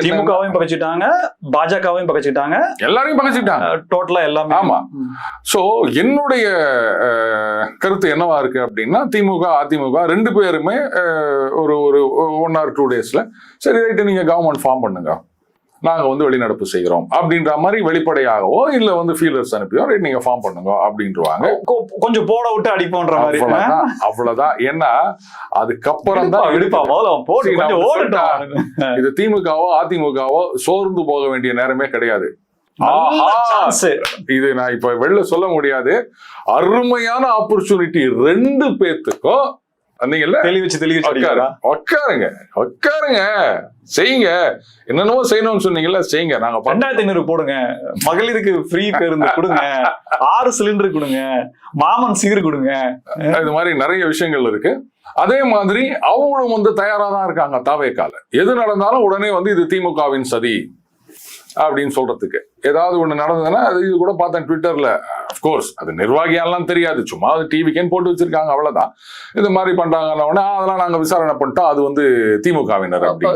திமுகவையும் பகச்சிட்டாங்க, பாஜகவையும் பகச்சிட்டாங்க, எல்லாரையும் பகச்சிட்டாங்க டோட்டலா எல்லாமே. ஆமா. சோ என்னுடைய கருத்து என்னவா இருக்கு அப்படின்னா, திமுக அதிமுக ரெண்டு பேருமே ஒரு 1 or 2 daysல சரி ரைட்டு நீங்க கவர்மெண்ட் ஃபார்ம் பண்ணுங்க, நாங்க வெளிநடப்பு செய்கிறோம் அப்படின்ற மாதிரி வெளிப்படையாகவோ இல்ல ஃபீலர்ஸ் அனுப்பியோ ரைட் நீங்க ஃபார்ம் பண்ணுங்க அப்படின்றாங்க. கொஞ்சம் போட விட்டு அடிப்போன்ற மாதிரி. அவ்வளவுதான். ஏன்னா அதுக்கப்புறம் தான் இது திமுகவோ அதிமுகவோ சோர்ந்து போக வேண்டிய நேரமே கிடையாது. இது நான் இப்ப வெளில சொல்ல முடியாது. அருமையான ஆப்பர்ச்சுனிட்டி 2 பேத்துக்கும். உட்காருங்க செய்யுங்க, என்னென்னவோ செய்யணும்னு சொன்னீங்கல்ல, செய்யுங்க. நாங்க 2500 போடுங்க, மகளிருக்கு ஃப்ரீ பேருந்து கொடுங்க, 6 சிலிண்டர் கொடுங்க, மாமன் சீர் கொடுங்க, இது மாதிரி நிறைய விஷயங்கள் இருக்கு. அதே மாதிரி அவங்களும் தயாரா தான் இருக்காங்க. தாவேக்கால எது நடந்தாலும் உடனே இது திமுகவின் சதி அப்படின்னு சொல்றதுக்கு. ஏதாவது ஒண்ணு நடந்ததுன்னா இது கூட பார்த்தேன் ட்விட்டர்ல. அப்கோர்ஸ் அது நிர்வாகியாலாம் தெரியாது, சும்மா அது டிவிக்கேன்னு போட்டு வச்சிருக்காங்க, அவ்வளவுதான். இது மாதிரி பண்றாங்கன்னா அதெல்லாம் நாங்க விசாரணை பண்ணிட்டோம், அது திமுகவினர் அப்படி